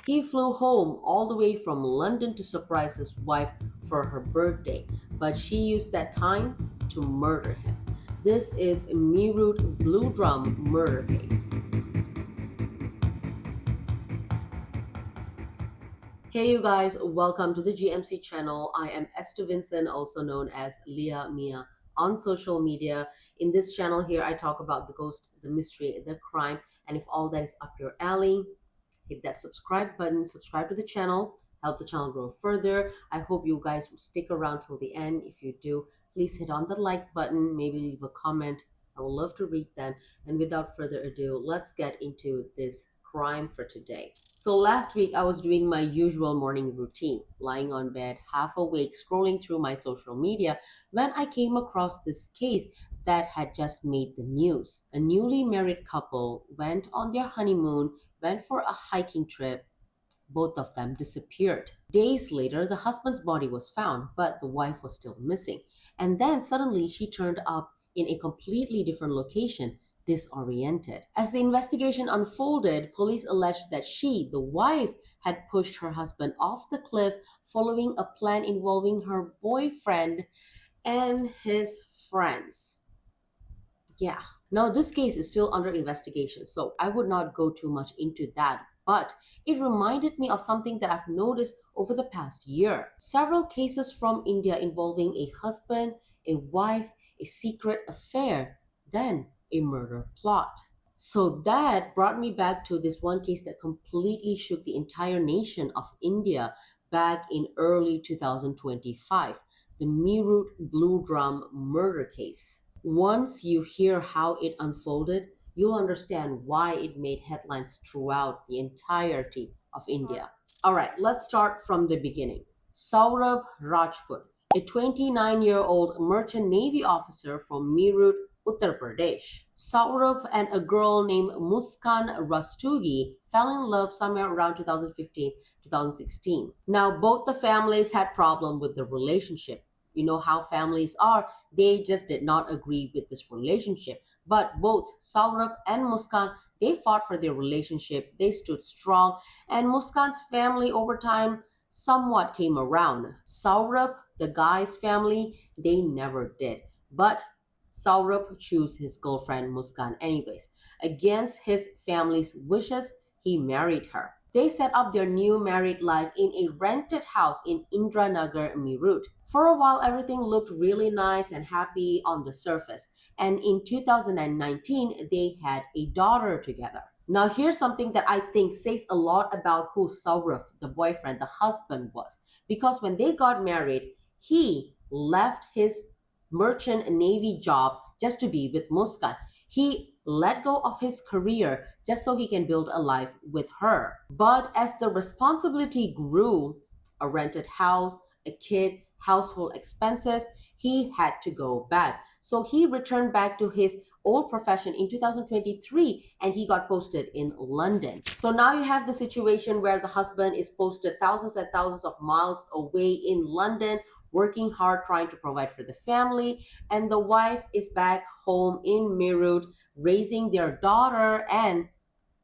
He flew home all the way from London to surprise his wife for her birthday, but she used that time to murder him. This is Meerut Blue Drum Murder case. Hey you guys, welcome to the GMC channel. I am Esther Vincent, also known as Leah Mia on social media. In this channel here, I talk about the ghost, the mystery, the crime, and if all that is up your alley, hit that subscribe button, subscribe to the channel, help the channel grow further. I hope you guys will stick around till the end. If you do, please hit on the like button, maybe leave a comment. I would love to read them. And without further ado, let's get into this crime for today. So last week I was doing my usual morning routine, lying on bed, half awake, scrolling through my social media when I came across this case that had just made the news. A newly married couple went on their honeymoon, went for a hiking trip. Both of them disappeared. Days later, the husband's body was found, but the wife was still missing. And then suddenly she turned up in a completely different location, disoriented. As the investigation unfolded, police alleged that she, the wife, had pushed her husband off the cliff following a plan involving her boyfriend and his friends. Yeah. Now, this case is still under investigation, so I would not go too much into that. But it reminded me of something that I've noticed over the past year. Several cases from India involving a husband, a wife, a secret affair, then a murder plot. So that brought me back to this one case that completely shook the entire nation of India back in early 2025, the Meerut Blue Drum Murder case. Once you hear how it unfolded, you'll understand why it made headlines throughout the entirety of India. Alright, let's start from the beginning. Saurabh Rajput, a 29-year-old merchant navy officer from Meerut, Uttar Pradesh. Saurabh and a girl named Muskan Rastogi fell in love somewhere around 2015-2016. Now, both the families had problem with the relationship. You know how families are, they just did not agree with this relationship. But both Saurabh and Muskan, they fought for their relationship, they stood strong, and Muskan's family over time somewhat came around. Saurabh, the guy's family, they never did. But Saurabh chose his girlfriend Muskan anyways. Against his family's wishes, he married her. They set up their new married life in a rented house in Indranagar, Meerut. For a while, everything looked really nice and happy on the surface. And in 2019, they had a daughter together. Now, here's something that I think says a lot about who Saurabh, the boyfriend, the husband, was. Because when they got married, he left his merchant navy job just to be with Muskan. He let go of his career just so he can build a life with her. But as the responsibility grew, a rented house, a kid, household expenses, he had to go back. So he returned back to his old profession in 2023 and he got posted in London. So now you have the situation where the husband is posted thousands and thousands of miles away in London, working hard trying to provide for the family, and the wife is back home in Meerut raising their daughter and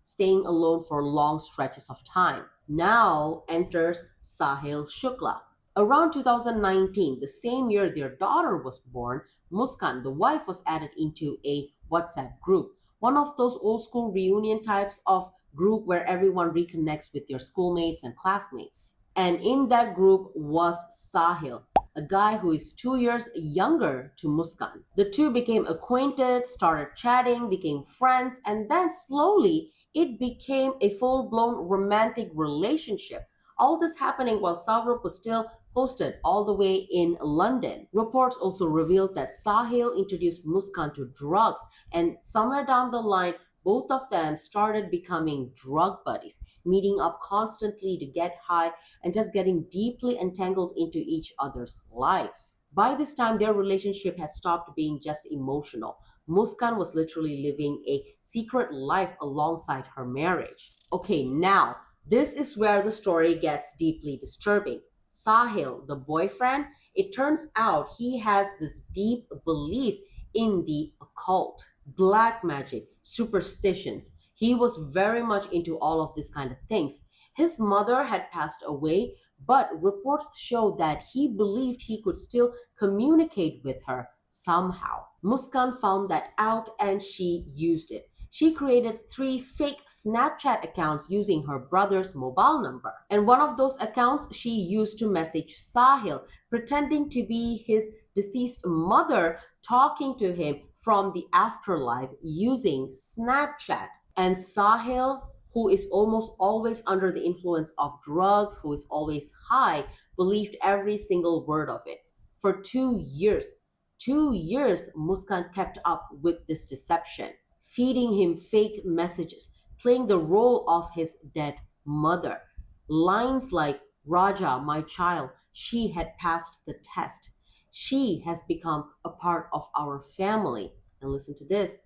staying alone for long stretches of time. Now enters Sahil Shukla. Around 2019, the same year their daughter was born, Muskan, the wife, was added into a WhatsApp group. One of those old school reunion types of group where everyone reconnects with their schoolmates and classmates. And in that group was Sahil, a guy who is 2 years younger to Muskan. The two became acquainted, started chatting, became friends, and then slowly it became a full-blown romantic relationship. All this happening while Saurabh was still posted all the way in London. Reports also revealed that Sahil introduced Muskan to drugs, and somewhere down the line, both of them started becoming drug buddies, meeting up constantly to get high and just getting deeply entangled into each other's lives. By this time, their relationship had stopped being just emotional. Muskan was literally living a secret life alongside her marriage. Okay, now, this is where the story gets deeply disturbing. Sahil, the boyfriend, it turns out he has this deep belief in the occult, black magic, superstitions. He was very much into all of these kind of things. His mother had passed away, but reports show that he believed he could still communicate with her somehow. Muskan found that out and she used it. She created three fake Snapchat accounts using her brother's mobile number. And one of those accounts she used to message Sahil, pretending to be his deceased mother talking to him from the afterlife using Snapchat. And Sahil, who is almost always under the influence of drugs, who is always high, believed every single word of it. For 2 years, 2 years, Muskan kept up with this deception, feeding him fake messages, playing the role of his dead mother. Lines like, Raja, my child, she had passed the test. She has become a part of our family. And listen to this,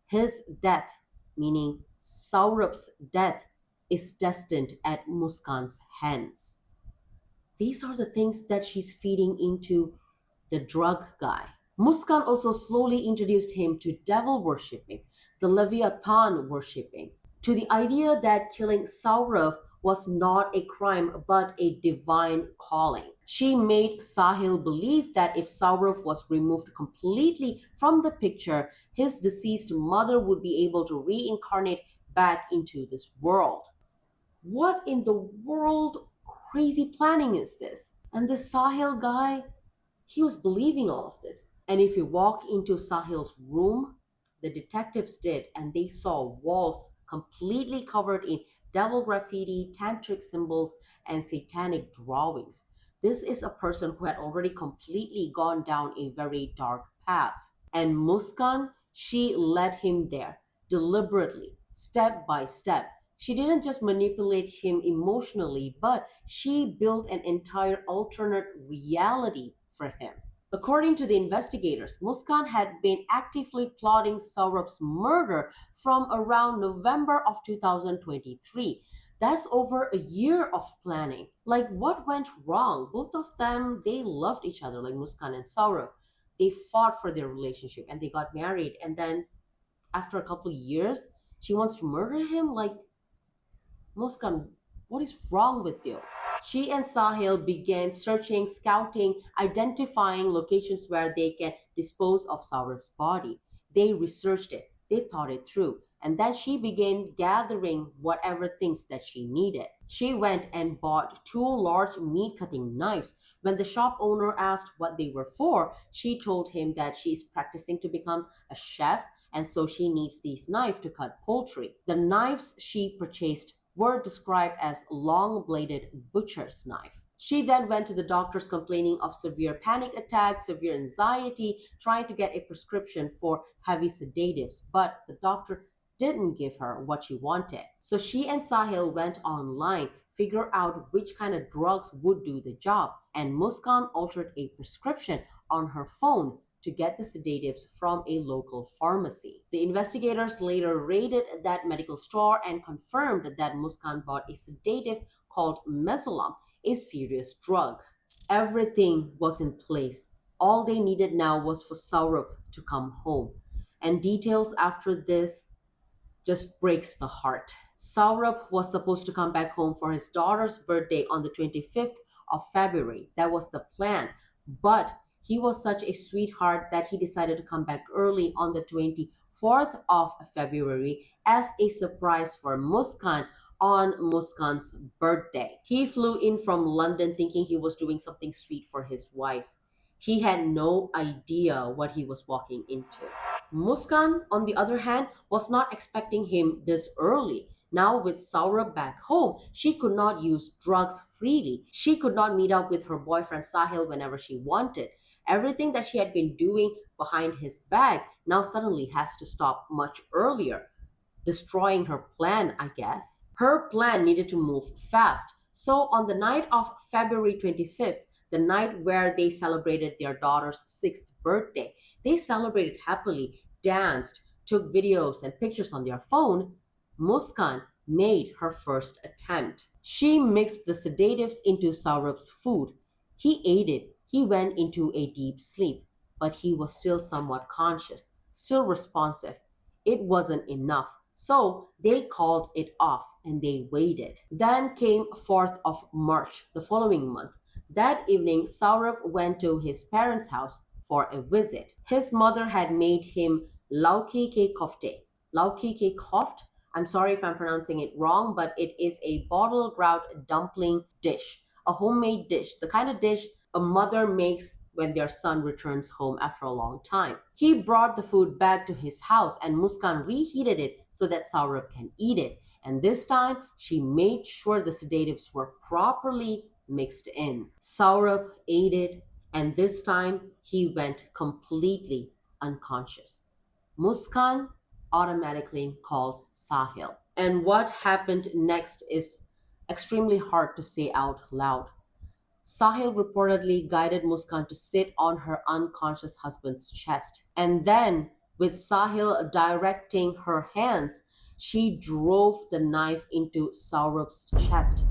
his death, meaning Saurabh's death, is destined at Muskan's hands. These are the things that she's feeding into the drug guy. Muskan also slowly introduced him to devil worshipping, the Leviathan worshipping, to the idea that killing Saurav was not a crime but a divine calling. She made Sahil believe that if Saurav was removed completely from the picture, his deceased mother would be able to reincarnate back into this world. What in the world crazy planning is this? And this Sahil guy, he was believing all of this. And if you walk into Sahil's room, the detectives did, and they saw walls completely covered in devil graffiti, tantric symbols, and satanic drawings. This is a person who had already completely gone down a very dark path. And Muskan, she led him there deliberately, step by step. She didn't just manipulate him emotionally, but she built an entire alternate reality for him. According to the investigators, Muskan had been actively plotting Saurabh's murder from around November of 2023. That's over a year of planning. Like, what went wrong? Both of them, they loved each other, like Muskan and Saurabh. They fought for their relationship and they got married. And then, after a couple of years, she wants to murder him? Like, Muskan, what is wrong with you? She and Sahil began searching, scouting, identifying locations where they can dispose of Saurabh's body. They researched it, they thought it through, and then she began gathering whatever things that she needed. She went and bought two large meat cutting knives. When the shop owner asked what they were for, she told him that she is practicing to become a chef and so she needs these knives to cut poultry. The knives she purchased were described as long-bladed butcher's knife. She then went to the doctors complaining of severe panic attacks, severe anxiety, trying to get a prescription for heavy sedatives, but the doctor didn't give her what she wanted. So she and Sahil went online, figure out which kind of drugs would do the job, and Muskan altered a prescription on her phone to get the sedatives from a local pharmacy. The investigators later raided that medical store and confirmed that Muskan bought a sedative called Mesolam, a serious drug. Everything was in place. All they needed now was for Saurabh to come home. And details after this just breaks the heart. Saurabh was supposed to come back home for his daughter's birthday on the 25th of February. That was the plan. But he was such a sweetheart that he decided to come back early on the 24th of February as a surprise for Muskan on Muskan's birthday. He flew in from London thinking he was doing something sweet for his wife. He had no idea what he was walking into. Muskan, on the other hand, was not expecting him this early. Now, with Saurabh back home, she could not use drugs freely. She could not meet up with her boyfriend Sahil whenever she wanted. Everything that she had been doing behind his back now suddenly has to stop much earlier, destroying her plan, I guess. Her plan needed to move fast. So, on the night of February 25th, the night where they celebrated their daughter's 6th birthday, they celebrated happily, danced, took videos and pictures on their phone. Muskan made her first attempt. She mixed the sedatives into Saurabh's food. He ate it. He went into a deep sleep, but he was still somewhat conscious, still responsive. It wasn't enough. So they called it off and they waited. Then came 4th of March, the following month. That evening, Saurav went to his parents' house for a visit. His mother had made him lauki ke kofte. Lauki ke koft, I'm sorry if I'm pronouncing it wrong, but it is a bottle ground dumpling dish, a homemade dish, the kind of dish a mother makes when their son returns home after a long time. He brought the food back to his house and Muskan reheated it so that Saurabh can eat it. And this time, she made sure the sedatives were properly mixed in. Saurabh ate it, and this time he went completely unconscious. Muskan automatically calls Sahil. And what happened next is extremely hard to say out loud. Sahil reportedly guided Muskan to sit on her unconscious husband's chest. And then, with Sahil directing her hands, she drove the knife into Saurabh's chest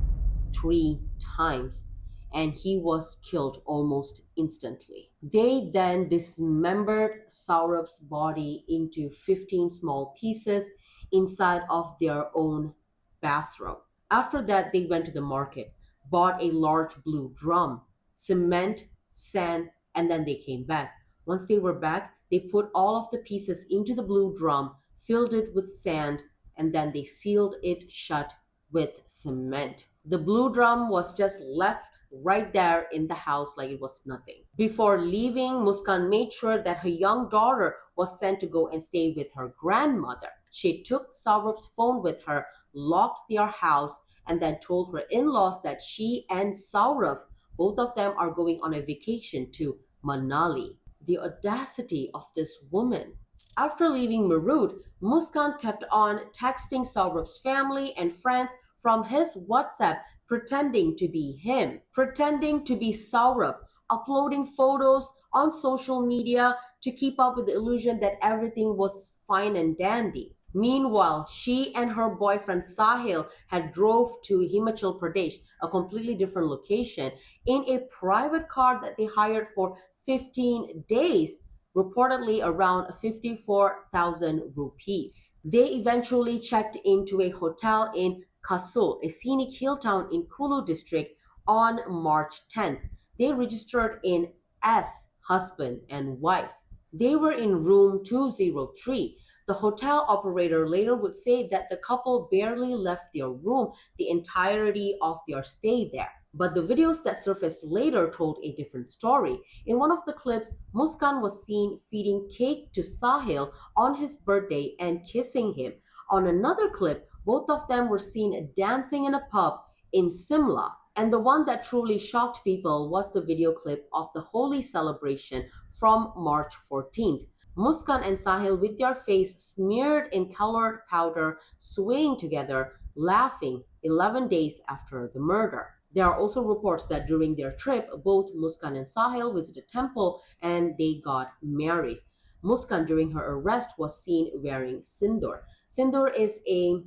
3 times, and he was killed almost instantly. They then dismembered Saurabh's body into 15 small pieces inside of their own bathroom. After that, they went to the market, bought a large blue drum, cement, sand, and then they came back. Once they were back, they put all of the pieces into the blue drum, filled it with sand, and then they sealed it shut with cement. The blue drum was just left right there in the house like it was nothing. Before leaving, Muskan made sure that her young daughter was sent to go and stay with her grandmother. She took Saurav's phone with her, locked their house, and then told her in laws that she and Saurav, both of them, are going on a vacation to Manali. The audacity of this woman. After leaving Meerut, Muskan kept on texting Saurav's family and friends from his WhatsApp, pretending to be him, pretending to be Saurav, uploading photos on social media to keep up with the illusion that everything was fine and dandy. Meanwhile, she and her boyfriend Sahil had drove to Himachal Pradesh, a completely different location, in a private car that they hired for 15 days, reportedly around 54,000 rupees. They eventually checked into a hotel in Kasul, a scenic hill town in Kulu district, on March 10th. They registered in as husband and wife. They were in room 203. The hotel operator later would say that the couple barely left their room the entirety of their stay there. But the videos that surfaced later told a different story. In one of the clips, Muskan was seen feeding cake to Sahil on his birthday and kissing him. On another clip, both of them were seen dancing in a pub in Simla. And the one that truly shocked people was the video clip of the Holi celebration from March 14th. Muskan and Sahil, with their face smeared in colored powder, swaying together, laughing 11 days after the murder. There are also reports that during their trip, both Muskan and Sahil visited a temple and they got married. Muskan, during her arrest, was seen wearing sindoor. Sindoor is a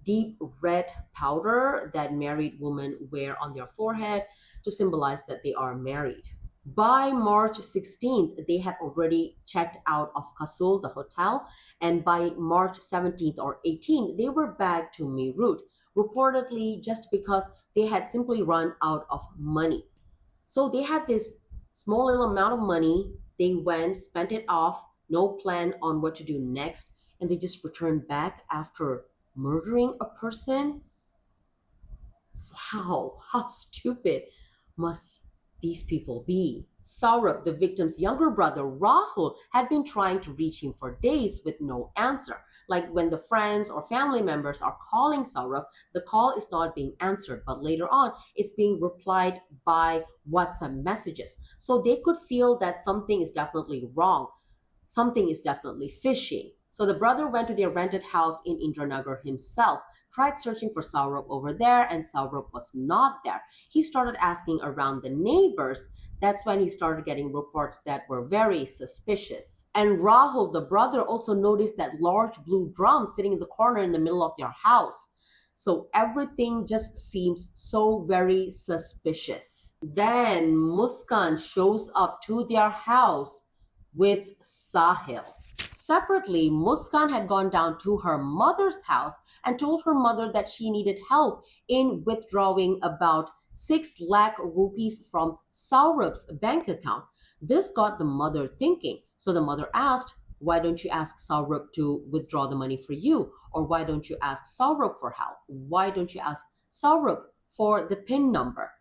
deep red powder that married women wear on their forehead to symbolize that they are married. By March 16th, they had already checked out of Kasul, the hotel, and by March 17th or 18th, they were back to Meerut, reportedly just because they had simply run out of money. So they had this small little amount of money, they went, spent it off, no plan on what to do next, and they just returned back after murdering a person. Wow, how stupid must these people be? Saurabh, the victim's younger brother, Rahul, had been trying to reach him for days with no answer. Like when the friends or family members are calling Saurabh, the call is not being answered, but later on, it's being replied by WhatsApp messages. So they could feel that something is definitely wrong. Something is definitely fishy. So the brother went to their rented house in Indranagar himself, tried searching for Saurabh over there, and Saurabh was not there. He started asking around the neighbors. That's when he started getting reports that were very suspicious. And Rahul, the brother, also noticed that large blue drum sitting in the corner in the middle of their house. So everything just seems so very suspicious. Then Muskan shows up to their house with Sahil. Separately, Muskan had gone down to her mother's house and told her mother that she needed help in withdrawing about 6 lakh rupees from Saurabh's bank account. This got the mother thinking. So the mother asked, why don't you ask Saurabh to withdraw the money for you? Or why don't you ask Saurabh for help? Why don't you ask Saurabh for the PIN number?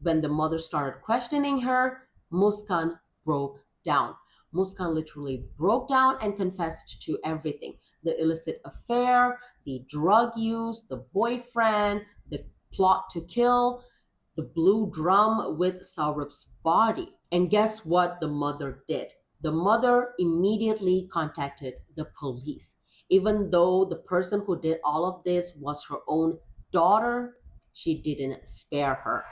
When the mother started questioning her, Muskan broke down. Muskan literally broke down and confessed to everything: the illicit affair, the drug use, the boyfriend, the plot to kill, the blue drum with Saurabh's body. And guess what the mother did? The mother immediately contacted the police. Even though the person who did all of this was her own daughter, she didn't spare her.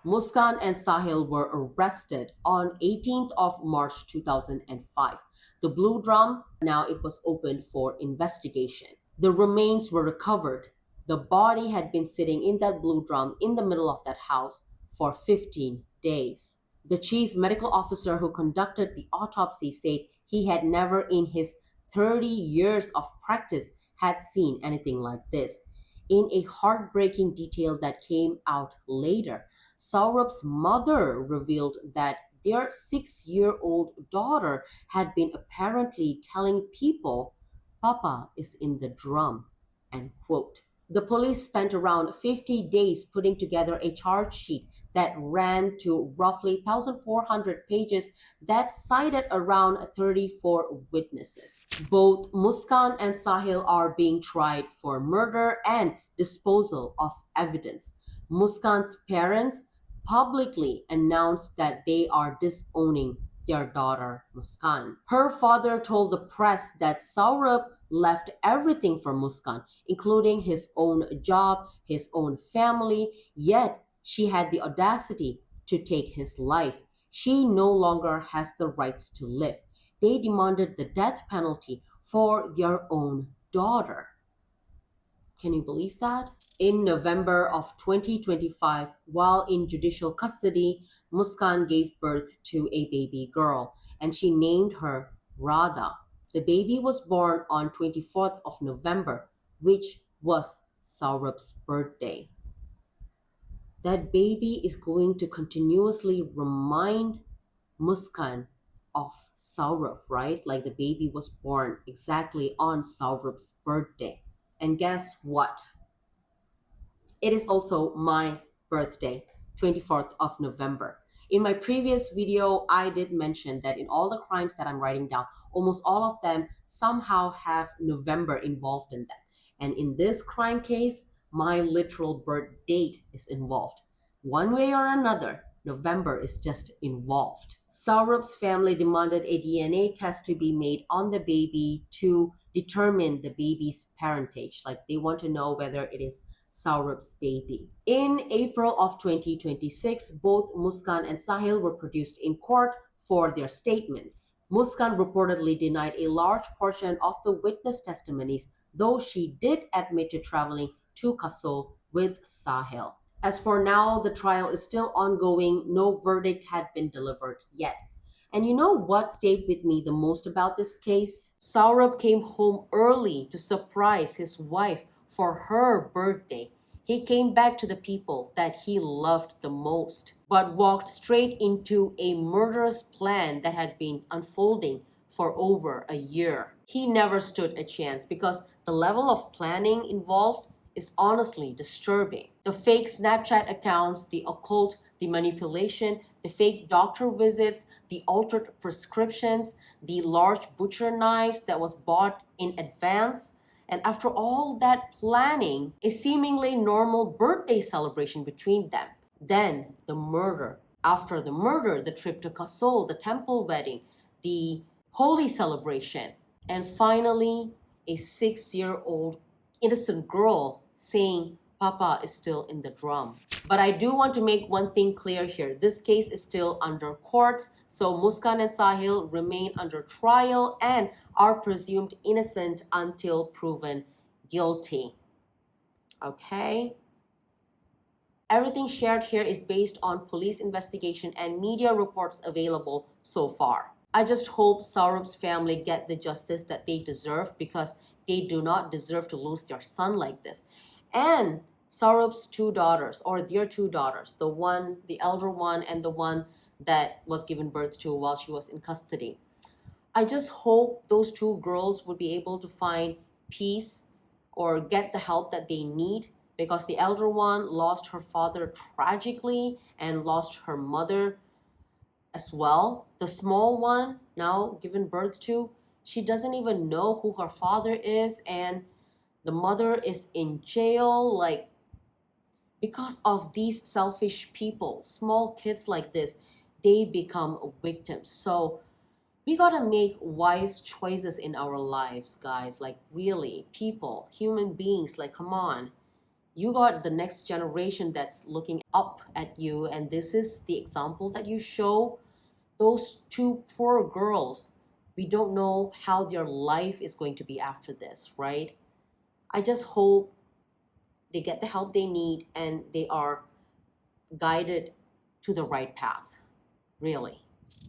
Muskan and Sahil were arrested on 18th of March 2005. The Blue Drum, now it was opened for investigation. The remains were recovered. The body had been sitting in that blue drum in the middle of that house for 15 days. The chief medical officer who conducted the autopsy said he had never in his 30 years of practice had seen anything like this. In a heartbreaking detail that came out later, Saurabh's mother revealed that their 6-year-old daughter had been apparently telling people, Papa is in the drum, end quote. The police spent around 50 days putting together a charge sheet that ran to roughly 1,400 pages that cited around 34 witnesses. Both Muskan and Sahil are being tried for murder and disposal of evidence. Muskan's parents publicly announced that they are disowning their daughter Muskan. Her father told the press that Saurabh left everything for Muskan, including his own job, his own family, yet she had the audacity to take his life. She no longer has the rights to live. They demanded the death penalty for their own daughter. Can you believe that? In November of 2025, while in judicial custody, Muskan gave birth to a baby girl and she named her Radha. The baby was born on 24th of November, which was Saurabh's birthday. That baby is going to continuously remind Muskan of Saurabh, right? Like the baby was born exactly on Saurabh's birthday. And guess what? It is also my birthday, 24th of November. In my previous video, I did mention that in all the crimes that I'm writing down, almost all of them somehow have November involved in them. And in this crime case, my literal birth date is involved. One way or another, November is just involved. Saurabh's family demanded a DNA test to be made on the baby to determine the baby's parentage. Like they want to know whether it is Saurabh's baby. In April of 2026, both Muskan and Sahil were produced in court for their statements. Muskan reportedly denied a large portion of the witness testimonies, though she did admit to traveling to Kasol with Sahil. As for now, the trial is still ongoing. No verdict had been delivered yet. And you know what stayed with me the most about this case? Saurabh came home early to surprise his wife for her birthday. He came back to the people that he loved the most, but walked straight into a murderous plan that had been unfolding for over a year. He never stood a chance because the level of planning involved is honestly disturbing. The fake Snapchat accounts, the occult, the manipulation, the fake doctor visits, the altered prescriptions, the large butcher knives that was bought in advance. And after all that planning, a seemingly normal birthday celebration between them. Then the murder. After the murder, the trip to Kasol, the temple wedding, the holy celebration. And finally, a 6-year-old innocent girl saying Papa is still in the drum. But I do want to make one thing clear here. This case is still under courts, so Muskan and Sahil remain under trial and are presumed innocent until proven guilty. Okay? Everything shared here is based on police investigation and media reports available so far. I just hope Saurabh's family get the justice that they deserve, because they do not deserve to lose their son like this. And Saurabh's two daughters, or their two daughters, the one, the elder one, and the one that was given birth to while she was in custody. I just hope those two girls would be able to find peace or get the help that they need, because the elder one lost her father tragically and lost her mother as well. The small one, now given birth to, she doesn't even know who her father is, and the mother is in jail. Like, because of these selfish people, small kids like this, they become victims. So we gotta make wise choices in our lives, guys. Like, really, people, human beings, like, come on. You got the next generation that's looking up at you, and this is the example that you show. Those two poor girls, we don't know how their life is going to be after this, right? I just hope they get the help they need and they are guided to the right path, really.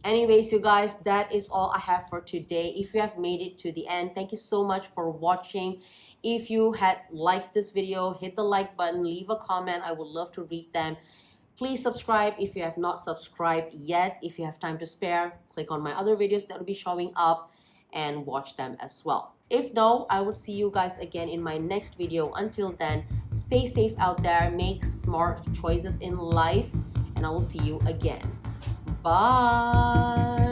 Anyways, you guys, that is all I have for today. If you have made it to the end, thank you so much for watching. If you had liked this video, hit the like button, leave a comment. I would love to read them. Please subscribe if you have not subscribed yet. If you have time to spare, click on my other videos that will be showing up and watch them as well. If no, I would see you guys again in my next video. Until then, stay safe out there, make smart choices in life, and I will see you again. Bye.